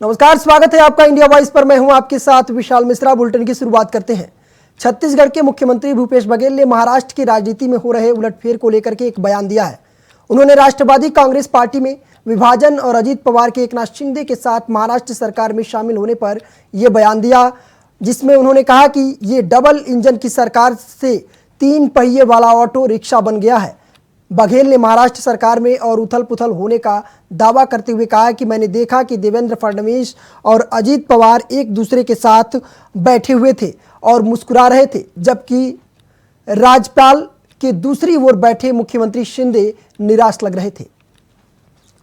नमस्कार, स्वागत है आपका इंडिया वॉइस पर। मैं हूं आपके साथ विशाल मिश्रा। बुलेटिन की शुरुआत करते हैं। छत्तीसगढ़ के मुख्यमंत्री भूपेश बघेल ने महाराष्ट्र की राजनीति में हो रहे उलटफेर को लेकर के एक बयान दिया है। उन्होंने राष्ट्रवादी कांग्रेस पार्टी में विभाजन और अजीत पवार के एकनाथ शिंदे के साथ महाराष्ट्र सरकार में शामिल होने पर यह बयान दिया, जिसमें उन्होंने कहा कि ये डबल इंजन की सरकार से 3 पहिए वाला ऑटो रिक्शा बन गया है। बघेल ने महाराष्ट्र सरकार में और उथल पुथल होने का दावा करते हुए कहा कि मैंने देखा कि देवेंद्र फडणवीस और अजीत पवार एक दूसरे के साथ बैठे हुए थे और मुस्कुरा रहे थे, जबकि राज्यपाल के दूसरी ओर बैठे मुख्यमंत्री शिंदे निराश लग रहे थे।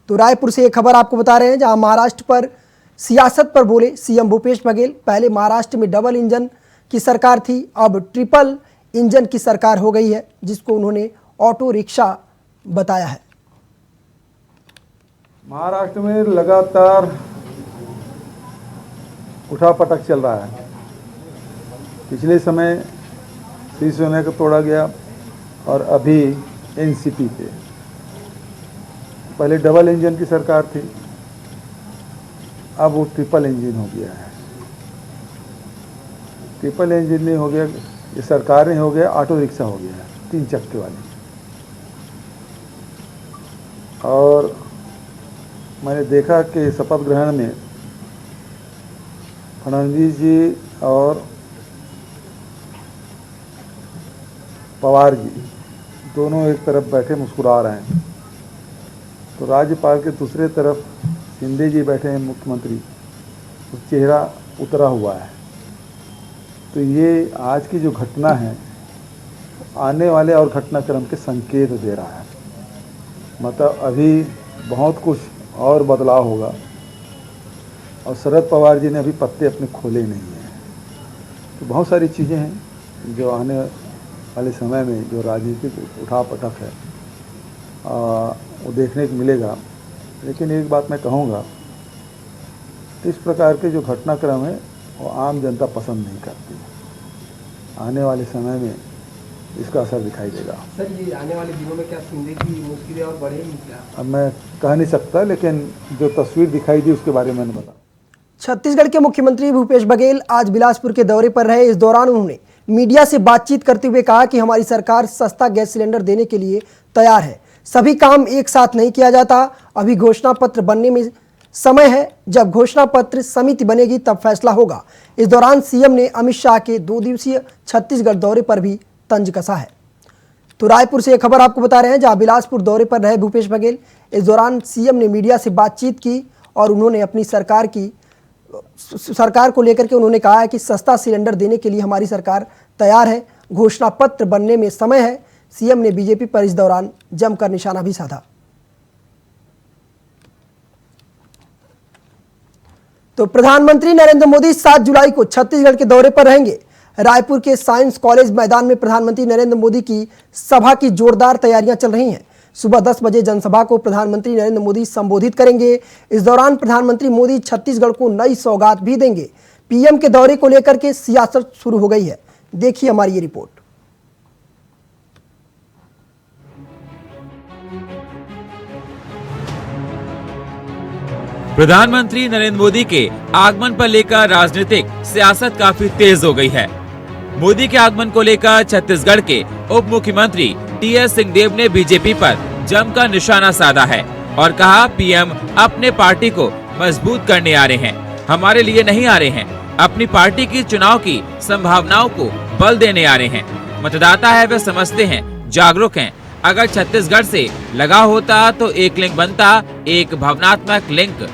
तो रायपुर से एक खबर आपको बता रहे हैं, जहां महाराष्ट्र पर सियासत पर बोले सीएम भूपेश बघेल। पहले महाराष्ट्र में डबल इंजन की सरकार थी, अब ट्रिपल इंजन की सरकार हो गई है, जिसको उन्होंने ऑटो रिक्शा बताया है। महाराष्ट्र में लगातार उठापटक चल रहा है। पिछले समय शिवसेना को तोड़ा गया और अभी एनसीपी पे। पहले डबल इंजन की सरकार थी, अब वो ट्रिपल इंजन हो गया है। ट्रिपल इंजन नहीं हो गया, ये सरकार नहीं हो गया, ऑटो रिक्शा हो गया है, 3 चक्के वाली। और मैंने देखा कि शपथ ग्रहण में फडणवीस जी और पवार जी दोनों एक तरफ बैठे मुस्कुरा रहे हैं, तो राज्यपाल के दूसरे तरफ शिंदे जी बैठे हैं मुख्यमंत्री, तो चेहरा उतरा हुआ है। तो ये आज की जो घटना है आने वाले और घटनाक्रम के संकेत दे रहा है। मतलब अभी बहुत कुछ और बदलाव होगा, और शरद पवार जी ने अभी पत्ते अपने खोले नहीं हैं। तो बहुत सारी चीज़ें हैं जो आने वाले समय में जो राजनीतिक उठापटक है वो देखने को मिलेगा। लेकिन एक बात मैं कहूँगा, इस प्रकार के जो घटनाक्रम है वो आम जनता पसंद नहीं करती। आने वाले समय में इसका असर दिखाई देगा। सर, ये आने वाले दिनों में क्या शिंदे की मुश्किलें और बढ़ेंगी क्या? अब मैं कह नहीं सकता, लेकिन जो तस्वीर दिखाई दी उसके बारे में मैंने बता। छत्तीसगढ़ के मुख्यमंत्री भूपेश बघेल आज बिलासपुर के दौरे पर रहे। इस दौरान उन्होंने मीडिया से बातचीत करते हुए कहा कि हमारी सरकार सस्ता गैस सिलेंडर देने के लिए तैयार है। सभी काम एक साथ नहीं किया जाता। अभी घोषणा पत्र बनने में समय है, जब घोषणा पत्र समिति बनेगी तब फैसला होगा। इस दौरान सीएम ने अमित शाह के 2 दिवसीय छत्तीसगढ़ दौरे पर भी तंज कसा है। तो रायपुर से एक खबर आपको बता रहे हैं, जहां बिलासपुर दौरे पर रहे भूपेश बघेल। इस दौरान सीएम ने मीडिया से बातचीत की और उन्होंने अपनी सरकार को लेकर के उन्होंने कहा है कि सस्ता सिलेंडर देने के लिए हमारी सरकार तैयार है। घोषणा पत्र बनने में समय है। सीएम ने बीजेपी पर इस दौरान जमकर निशाना भी साधा। तो प्रधानमंत्री नरेंद्र मोदी 7 जुलाई को छत्तीसगढ़ के दौरे पर रहेंगे। रायपुर के साइंस कॉलेज मैदान में प्रधानमंत्री नरेंद्र मोदी की सभा की जोरदार तैयारियां चल रही हैं। सुबह 10 बजे जनसभा को प्रधानमंत्री नरेंद्र मोदी संबोधित करेंगे। इस दौरान प्रधानमंत्री मोदी छत्तीसगढ़ को नई सौगात भी देंगे। पीएम के दौरे को लेकर के सियासत शुरू हो गई है। देखिए हमारी ये रिपोर्ट। प्रधानमंत्री नरेंद्र मोदी के आगमन पर लेकर राजनीतिक सियासत काफी तेज हो गई है। मोदी के आगमन को लेकर छत्तीसगढ़ के उप मुख्यमंत्री टीएस सिंहदेव ने बीजेपी पर जमकर निशाना साधा है और कहा, पीएम अपने पार्टी को मजबूत करने आ रहे हैं, हमारे लिए नहीं आ रहे हैं। अपनी पार्टी की चुनाव की संभावनाओं को बल देने आ रहे हैं। मतदाता है वे समझते हैं, जागरूक हैं। अगर छत्तीसगढ़ से लगा होता तो एक लिंक बनता, एक भावनात्मक लिंक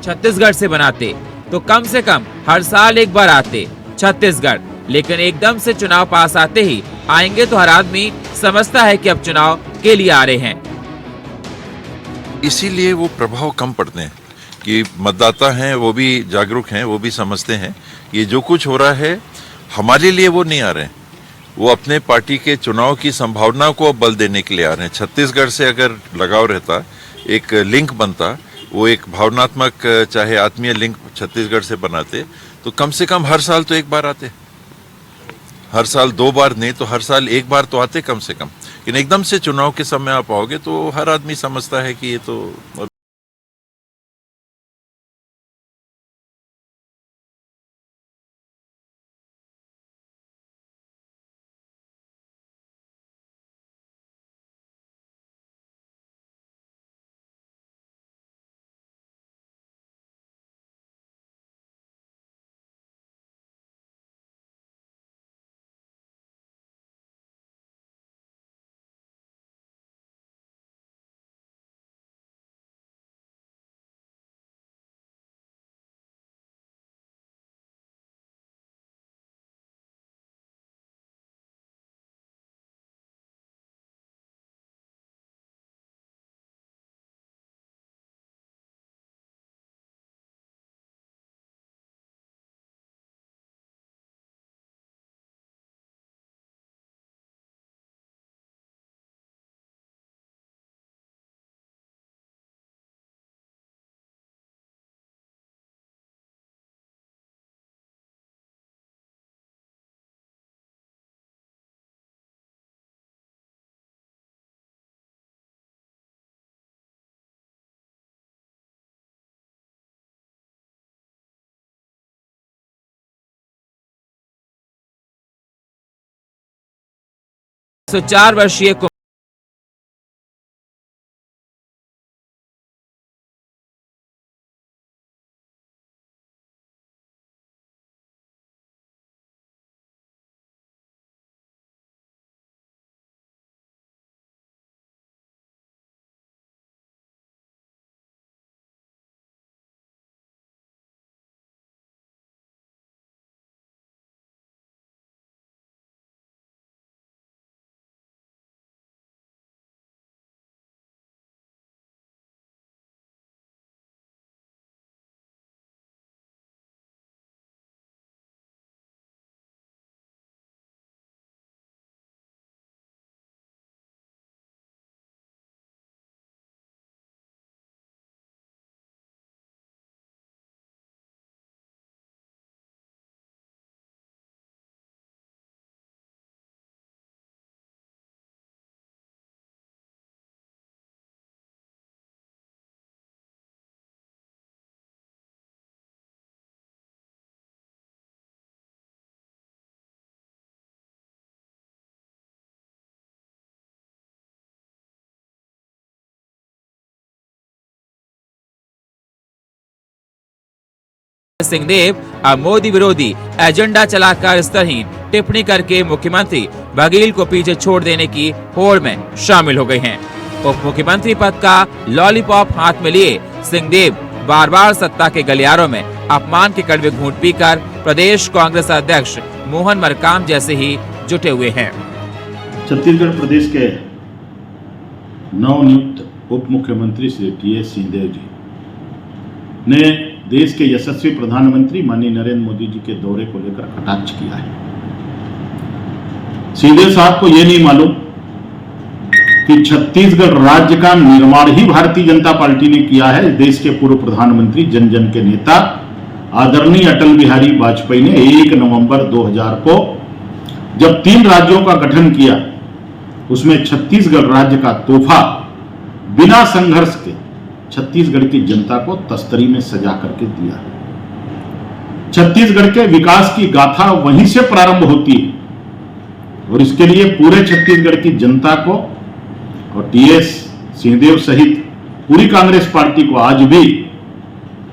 छत्तीसगढ़ से बनाते तो कम से कम हर साल एक बार आते छत्तीसगढ़। लेकिन एकदम से चुनाव पास आते ही आएंगे तो हर आदमी समझता है कि अब चुनाव के लिए आ रहे हैं। इसीलिए वो प्रभाव कम पड़ते हैं कि मतदाता हैं, वो भी जागरूक हैं, वो भी समझते हैं ये जो कुछ हो रहा है हमारे लिए वो नहीं आ रहे हैं। वो अपने पार्टी के चुनाव की संभावना को बल देने के लिए आ रहे हैं। छत्तीसगढ़ से अगर लगाव रहता, एक लिंक बनता, वो एक भावनात्मक चाहे आत्मीय लिंक छत्तीसगढ़ से बनाते, तो कम से कम हर साल तो एक बार आते। हर साल 2 बार नहीं तो हर साल 1 बार तो आते कम से कम। लेकिन एकदम से चुनाव के समय आप आओगे तो हर आदमी समझता है कि ये तो 104 वर्षीय सिंहदेव अब मोदी विरोधी एजेंडा चलाकर स्तरहीन टिप्पणी करके मुख्यमंत्री बघेल को पीछे छोड़ देने की होड़ में शामिल हो गए हैं। उप मुख्यमंत्री पद का लॉलीपॉप हाथ में लिए सिंहदेव बार बार सत्ता के गलियारों में अपमान के कड़वे घूंट पीकर प्रदेश कांग्रेस अध्यक्ष मोहन मरकाम जैसे ही जुटे हुए हैं। छत्तीसगढ़ प्रदेश के नवनियुक्त उप मुख्यमंत्री श्री टी.एस. सिंहदेव जी ने देश के यशस्वी प्रधानमंत्री माननीय नरेंद्र मोदी जी के दौरे को लेकर कटाक्ष किया है। सिंहदेव साहब को यह नहीं मालूम कि छत्तीसगढ़ राज्य का निर्माण ही भारतीय जनता पार्टी ने किया है। देश के पूर्व प्रधानमंत्री जन जन के नेता आदरणीय अटल बिहारी वाजपेयी ने 1 नवंबर 2000 को जब 3 राज्यों का गठन किया, उसमें छत्तीसगढ़ राज्य का तोहफा बिना संघर्ष के छत्तीसगढ़ की जनता को तस्तरी में सजा करके दिया। छत्तीसगढ़ के विकास की गाथा वहीं से प्रारंभ होती है और इसके लिए पूरे छत्तीसगढ़ की जनता को और टी.एस. सिंहदेव सहित पूरी कांग्रेस पार्टी को आज भी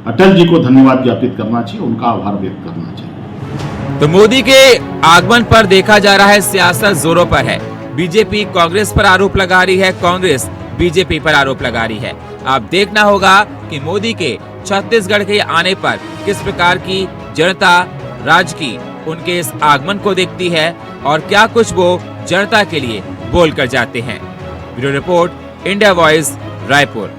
अटल जी को धन्यवाद ज्ञापित करना चाहिए, उनका आभार व्यक्त करना चाहिए। तो मोदी के आगमन पर देखा जा रहा है सियासत जोरों पर है। बीजेपी कांग्रेस पर आरोप लगा रही है, कांग्रेस बीजेपी पर आरोप लगा रही है। अब देखना होगा कि मोदी के छत्तीसगढ़ के आने पर किस प्रकार की जनता राज्य की उनके इस आगमन को देखती है और क्या कुछ वो जनता के लिए बोल कर जाते हैं। Bureau report, India voice, Raipur.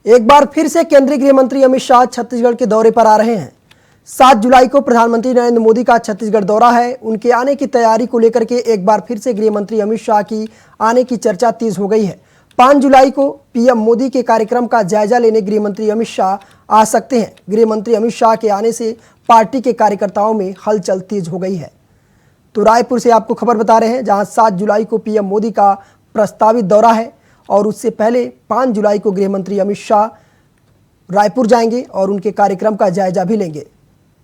एक बार फिर से केंद्रीय गृह मंत्री अमित शाह छत्तीसगढ़ के दौरे पर आ रहे हैं। 7 जुलाई को प्रधानमंत्री नरेंद्र मोदी का छत्तीसगढ़ दौरा है। उनके आने की तैयारी को लेकर के एक बार फिर से गृह मंत्री अमित शाह की आने की चर्चा तेज हो गई है। 5 जुलाई को पीएम मोदी के कार्यक्रम का जायजा लेने गृह मंत्री अमित शाह आ सकते हैं। गृह मंत्री अमित शाह के आने से पार्टी के कार्यकर्ताओं में हलचल तेज हो गई है। तो रायपुर से आपको खबर बता रहे हैं, जहां 7 जुलाई को पीएम मोदी का प्रस्तावित दौरा है और उससे पहले 5 जुलाई को गृह मंत्री अमित शाह रायपुर जाएंगे और उनके कार्यक्रम का जायजा भी लेंगे।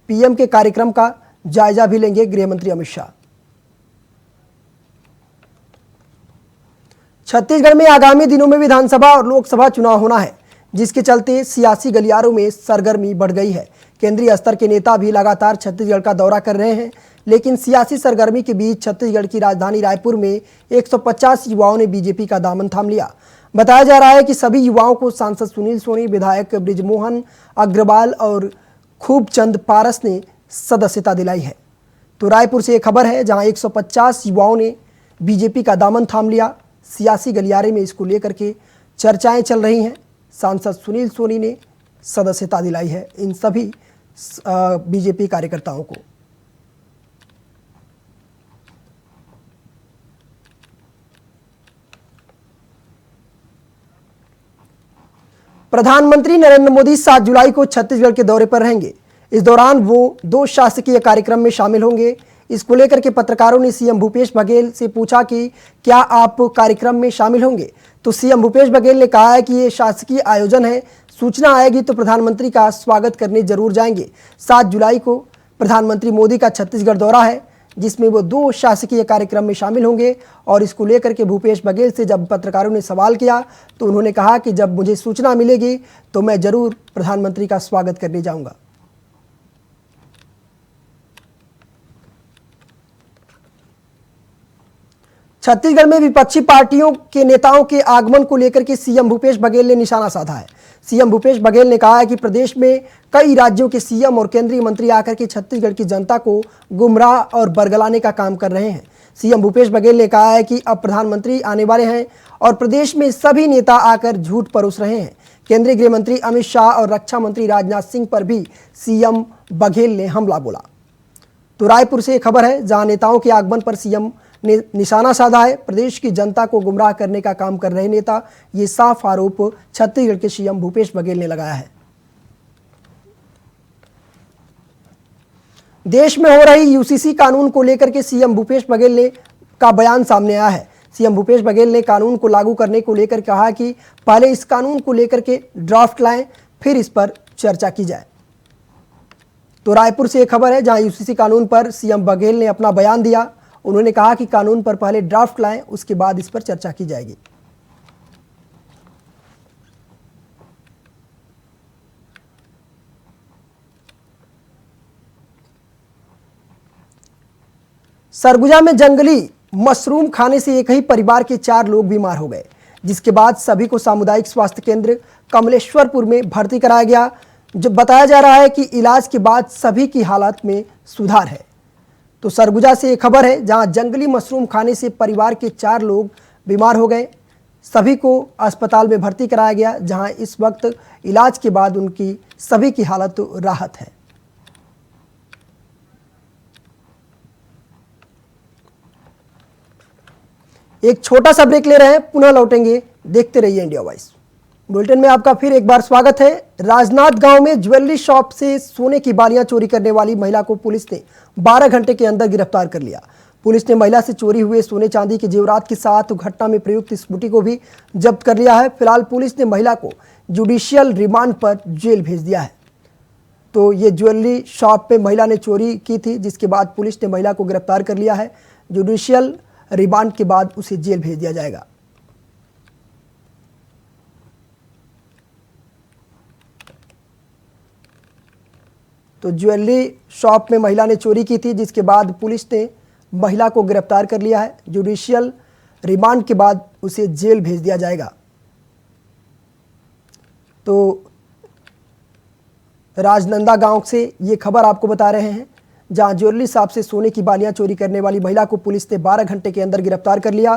पीएम के कार्यक्रम का जायजा भी लेंगे गृह मंत्री अमित शाह। छत्तीसगढ़ में आगामी दिनों में विधानसभा और लोकसभा चुनाव होना है, जिसके चलते सियासी गलियारों में सरगर्मी बढ़ गई है। केंद्रीय स्तर के नेता भी लगातार छत्तीसगढ़ का दौरा कर रहे हैं, लेकिन सियासी सरगर्मी के बीच छत्तीसगढ़ की राजधानी रायपुर में 150 युवाओं ने बीजेपी का दामन थाम लिया। बताया जा रहा है कि सभी युवाओं को सांसद सुनील सोनी, विधायक बृजमोहन अग्रवाल और खूबचंद पारस ने सदस्यता दिलाई है। तो रायपुर से एक खबर है, जहां 150 युवाओं ने बीजेपी का दामन थाम लिया। सियासी गलियारे में इसको लेकर के चर्चाएं चल रही हैं। सांसद सुनील सोनी ने सदस्यता दिलाई है इन सभी बीजेपी कार्यकर्ताओं को। प्रधानमंत्री नरेंद्र मोदी 7 जुलाई को छत्तीसगढ़ के दौरे पर रहेंगे। इस दौरान वो 2 शासकीय कार्यक्रम में शामिल होंगे। इसको लेकर के पत्रकारों ने सीएम भूपेश बघेल से पूछा कि क्या आप कार्यक्रम में शामिल होंगे, तो सीएम भूपेश बघेल ने कहा है कि ये शासकीय आयोजन है, सूचना आएगी तो प्रधानमंत्री का स्वागत करने जरूर जाएंगे। 7 जुलाई को प्रधानमंत्री मोदी का छत्तीसगढ़ दौरा है, जिसमें वो 2 शासकीय कार्यक्रम में शामिल होंगे। और इसको लेकर के भूपेश बघेल से जब पत्रकारों ने सवाल किया तो उन्होंने कहा कि जब मुझे सूचना मिलेगी तो मैं जरूर प्रधानमंत्री का स्वागत करने जाऊंगा। छत्तीसगढ़ में विपक्षी पार्टियों के नेताओं के आगमन को लेकर के सीएम भूपेश बघेल ने निशाना साधा है। सीएम भूपेश बघेल ने कहा है कि प्रदेश में कई राज्यों के सीएम और केंद्रीय मंत्री आकर के छत्तीसगढ़ की जनता को गुमराह और बरगलाने का काम कर रहे हैं। सीएम भूपेश बघेल ने कहा है कि अब प्रधानमंत्री आने वाले हैं और प्रदेश में सभी नेता आकर झूठ परोस रहे हैं। केंद्रीय गृह मंत्री अमित शाह और रक्षा मंत्री राजनाथ सिंह पर भी सीएम बघेल ने हमला बोला। तो रायपुर से खबर है, जहां नेताओं के आगमन पर सीएम ने निशाना साधा है। प्रदेश की जनता को गुमराह करने का काम कर रहे नेता, ये साफ आरोप छत्तीसगढ़ के सीएम भूपेश बघेल ने लगाया है। देश में हो रही यूसीसी कानून को लेकर के सीएम भूपेश बघेल ने का बयान सामने आया है। सीएम भूपेश बघेल ने कानून को लागू करने को लेकर कहा कि पहले इस कानून को लेकर के ड्राफ्ट लाएं, फिर इस पर चर्चा की जाए। तो रायपुर से एक खबर है, जहां यूसीसी कानून पर सीएम बघेल ने अपना बयान दिया। उन्होंने कहा कि कानून पर पहले ड्राफ्ट लाएं, उसके बाद इस पर चर्चा की जाएगी। सरगुजा में जंगली मशरूम खाने से एक ही परिवार के 4 लोग बीमार हो गए, जिसके बाद सभी को सामुदायिक स्वास्थ्य केंद्र कमलेश्वरपुर में भर्ती कराया गया। जो बताया जा रहा है कि इलाज के बाद सभी की हालत में सुधार है। तो सरगुजा से एक खबर है, जहां जंगली मशरूम खाने से परिवार के 4 लोग बीमार हो गए, सभी को अस्पताल में भर्ती कराया गया, जहां इस वक्त इलाज के बाद उनकी सभी की हालत राहत है। एक छोटा सा ब्रेक ले रहे हैं, पुनः लौटेंगे। देखते रहिए इंडिया वॉइस। बुलेटिन में आपका फिर एक बार स्वागत है। राजनांदगांव में ज्वेलरी शॉप से सोने की बालियां चोरी करने वाली महिला को पुलिस ने 12 घंटे के अंदर गिरफ्तार कर लिया। पुलिस ने महिला से चोरी हुए सोने चांदी के जेवरात के साथ घटना में प्रयुक्त स्कूटी को भी जब्त कर लिया है। फिलहाल पुलिस ने महिला को जुडिशियल रिमांड पर जेल भेज दिया है। तो ये ज्वेलरी शॉप पे महिला ने चोरी की थी, जिसके बाद पुलिस ने महिला को गिरफ्तार कर लिया है। जुडिशियल रिमांड के बाद उसे जेल भेज दिया जाएगा। तो ज्वेलरी शॉप में महिला ने चोरी की थी, जिसके बाद पुलिस ने महिला को गिरफ्तार कर लिया है। जुडिशियल रिमांड के बाद उसे जेल भेज दिया जाएगा। तो राजनांदगांव से ये खबर आपको बता रहे हैं, जहां ज्वेलरी शॉप से सोने की बालियां चोरी करने वाली महिला को पुलिस ने 12 घंटे के अंदर गिरफ्तार कर लिया।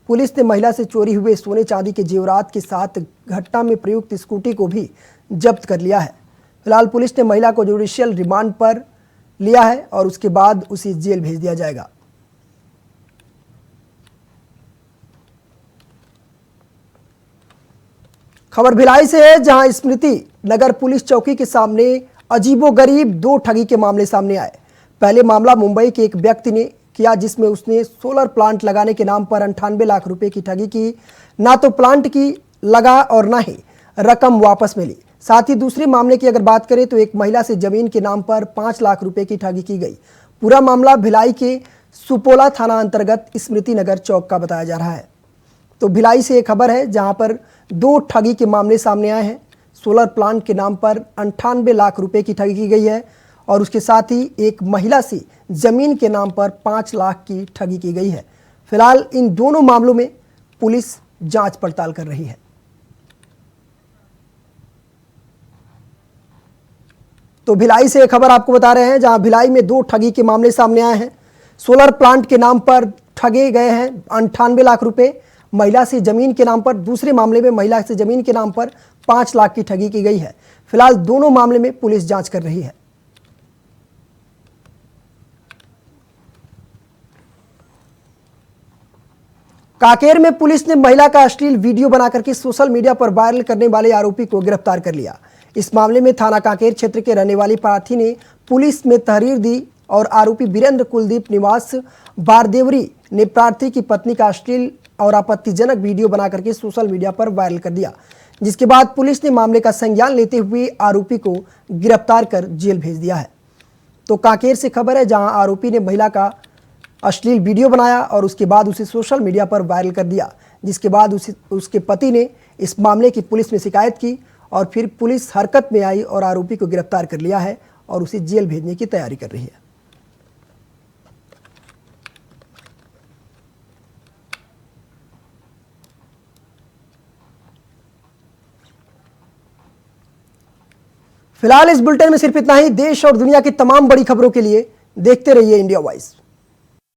पुलिस ने महिला से चोरी हुए सोने चांदी के जेवरात के साथ घटना में प्रयुक्त स्कूटी को भी जब्त कर लिया है। फिलहाल पुलिस ने महिला को जुडिशियल रिमांड पर लिया है और उसके बाद उसे जेल भेज दिया जाएगा। खबर भिलाई से है, जहां स्मृति नगर पुलिस चौकी के सामने अजीबोगरीब 2 ठगी के मामले सामने आए। पहले मामला मुंबई के एक व्यक्ति ने किया, जिसमें उसने सोलर प्लांट लगाने के नाम पर 98 लाख रुपए की ठगी की। ना तो प्लांट की लगा और ना ही रकम वापस मिली। साथ ही दूसरे मामले की अगर बात करें तो एक महिला से जमीन के नाम पर 5 लाख रुपए की ठगी की गई। पूरा मामला भिलाई के सुपोला थाना अंतर्गत स्मृति नगर चौक का बताया जा रहा है। तो भिलाई से एक खबर है, जहां पर 2 ठगी के मामले सामने आए हैं। सोलर प्लांट के नाम पर 98 लाख रुपए की ठगी की गई है और उसके साथ ही एक महिला से जमीन के नाम पर 5 लाख की ठगी की गई है। फिलहाल इन दोनों मामलों में पुलिस जांच पड़ताल कर रही है। तो भिलाई से एक खबर आपको बता रहे हैं, जहां भिलाई में 2 ठगी के मामले सामने आए हैं। सोलर प्लांट के नाम पर ठगे गए हैं 98 लाख रुपए, महिला से जमीन के नाम पर, दूसरे मामले में महिला से जमीन के नाम पर 5 लाख की ठगी की गई है। फिलहाल दोनों मामले में पुलिस जांच कर रही है। कांकेर में पुलिस ने महिला का अश्लील वीडियो बनाकर के सोशल मीडिया पर वायरल करने वाले आरोपी को गिरफ्तार कर लिया। इस मामले में थाना कांकेर क्षेत्र के रहने वाली प्रार्थी ने पुलिस में तहरीर दी और आरोपी वीरेंद्र कुलदीप निवास बारदेवरी ने प्रार्थी की पत्नी का अश्लील और आपत्तिजनक वीडियो बना करके सोशल मीडिया पर वायरल कर दिया, जिसके बाद पुलिस ने मामले का संज्ञान लेते हुए आरोपी को गिरफ्तार कर जेल भेज दिया है। तो कांकेर से खबर है, जहां आरोपी ने महिला का अश्लील वीडियो बनाया और उसके बाद उसे सोशल मीडिया पर वायरल कर दिया, जिसके बाद उसके पति ने इस मामले की पुलिस में शिकायत की और फिर पुलिस हरकत में आई और आरोपी को गिरफ्तार कर लिया है और उसे जेल भेजने की तैयारी कर रही है। फिलहाल इस बुलेटिन में सिर्फ इतना ही। देश और दुनिया की तमाम बड़ी खबरों के लिए देखते रहिए इंडिया वॉइस।